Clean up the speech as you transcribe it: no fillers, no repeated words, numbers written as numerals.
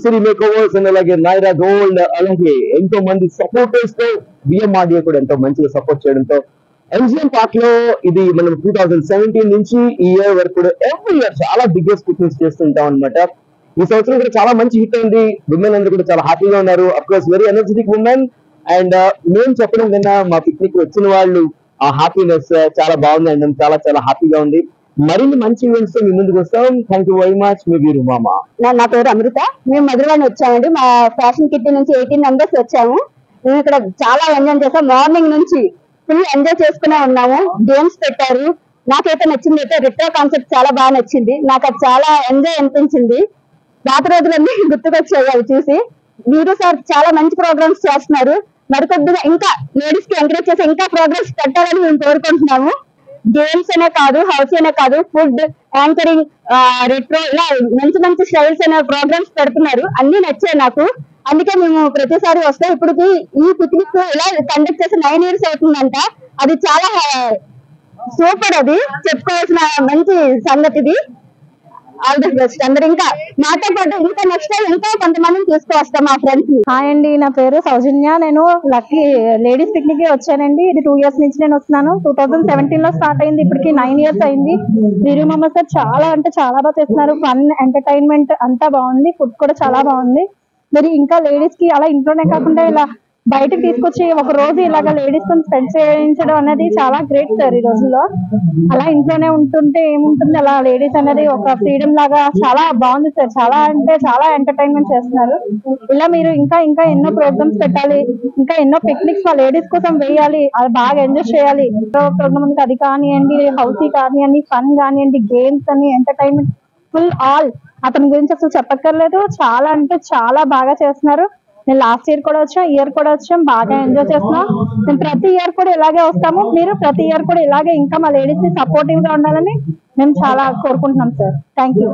Siri makeovers and అలాగే Naira gold, అలాగే ఎంతో మంది సపోర్టర్స్ తో బిఎంఆర్డిఏ కూడా ఎంతో మంచిగా సపోర్ట్ చేయడంతో ఎంజిఎం పార్క్ లో ఇది మనం 2017 నుంచి ఈ ఇయర్ వరకు కూడా ఎవ్రీ ఇయర్ చాలా బిగ్గెస్ట్ పిక్నిక్స్ చేస్తుంటాం అనమాట. ఈ సంవత్సరం కూడా చాలా మంచి హిట్ అయింది. విమెన్ అందరూ కూడా చాలా హ్యాపీగా ఉన్నారు. Of course very energetic women. And మేము చెప్పడం కన్నా మా పిక్నిక్ వచ్చిన వాళ్ళు ఆ హ్యాపీనెస్ చాలా బాగుంది అండ్ చాలా చాలా హ్యాపీగా ఉంది. మరిన్ని మంచి ఈవెంట్స్ మీ ముందుకు వస్తాం. Thank you very much. మీ వీరు మామ. నా పేరు అమృత. మేము మధురవాడ వచ్చామండి. మా ఫ్యాషన్ కిట్ నుంచి 18 మెంబర్స్ వచ్చాము. మేము ఇక్కడ చాలా ఎంజాయ్ చేస్తాం. మార్నింగ్ నుంచి ఫుల్ ఎంజాయ్ చేసుకునే ఉన్నాము. గేమ్స్ పెట్టారు. నాకైతే నచ్చింది అయితే రిట్రో కాన్సెప్ట్ చాలా బాగా నచ్చింది. నాకు అది చాలా ఎంజాయ్ అనిపించింది. పాత రోజులన్నీ గుర్తుకొచ్చాయి అవి చూసి. మీరు సార్ చాలా మంచి ప్రోగ్రామ్స్ చేస్తున్నారు. మరికొద్దిగా ఇంకా లేడీస్ కి ఎంకరేజ్ చేసి ఇంకా ప్రోగ్రామ్స్ పెట్టాలని మేము కోరుకుంటున్నాము. గేమ్స్ అనే కాదు, హౌస్ అనే కాదు, ఫుడ్, యాంకరింగ్, రెట్రో ఇలా మంచి మంచి స్టైల్స్ అనే ప్రోగ్రామ్స్ పెడుతున్నారు. అన్ని నచ్చాయి నాకు. అందుకే మేము ప్రతిసారి వస్తాం. ఇప్పటికి ఈ పిక్నిక్ ఇలా కండక్ట్ చేసి 9 years అవుతుందంట. అది చాలా సూపర్. అది చెప్పుకోవాల్సిన మంచి సంగతి. ఆల్ ది బెస్ట్ అందరు. ఇంకా నాతో పాటు ఇంకా నెక్స్ట్ టైం ఇంకా కొంతమందిని తీసుకువస్తాం మా ఫ్రెండ్స్. హాయ్ అండి, నా పేరు సౌజన్య. నేను లక్కీ లేడీస్ పిక్నిక్ వచ్చానండి. ఇది 2 years నుంచి నేను వస్తున్నాను. 2017 లో స్టార్ట్ అయింది. ఇప్పటికి 9 years అయింది. వీరు మామ సార్ చాలా అంటే చాలా బాగా చేస్తున్నారు. ఫన్, ఎంటర్టైన్మెంట్ అంతా బాగుంది. ఫుడ్ కూడా చాలా బాగుంది. మరి ఇంకా లేడీస్ కి అలా ఇంట్లోనే కాకుండా ఇలా బయటకు తీసుకొచ్చి ఒక రోజు ఇలాగ లేడీస్ తో స్పెండ్ చేయించడం అనేది చాలా గ్రేట్ సార్. ఈ రోజుల్లో అలా ఇంట్లోనే ఉంటుంటే ఏముంటుంది, అలా లేడీస్ అనేది ఒక ఫ్రీడమ్ లాగా చాలా బాగుంది సార్. చాలా అంటే చాలా ఎంటర్టైన్మెంట్ చేస్తున్నారు. ఇలా మీరు ఇంకా ఇంకా ఎన్నో ప్రోగ్రామ్స్ పెట్టాలి. ఇంకా ఎన్నో పిక్నిక్స్ లేడీస్ కోసం వేయాలి. అది బాగా ఎంజాయ్ చేయాలి. ప్రోగ్రామ్ అది కానివ్వండి, హౌసీ కానివ్వండి, ఫన్ కానివ్వండి, గేమ్స్ అని, ఎంటర్టైన్మెంట్ ఫుల్ ఆల్. అతని గురించి అసలు చెప్పక్కర్లేదు. చాలా అంటే చాలా బాగా చేస్తున్నారు. నేను లాస్ట్ ఇయర్ కూడా వచ్చాం, ఇయర్ కూడా వచ్చాం. బాగా ఎంజాయ్ చేస్తున్నాం. మేము ప్రతి ఇయర్ కూడా ఇలాగే వస్తాము. మీరు ప్రతి ఇయర్ కూడా ఇలాగే ఇంకా మా లేడీస్ ని సపోర్టివ్ గా ఉండాలని మేము చాలా కోరుకుంటున్నాం సార్. Thank you.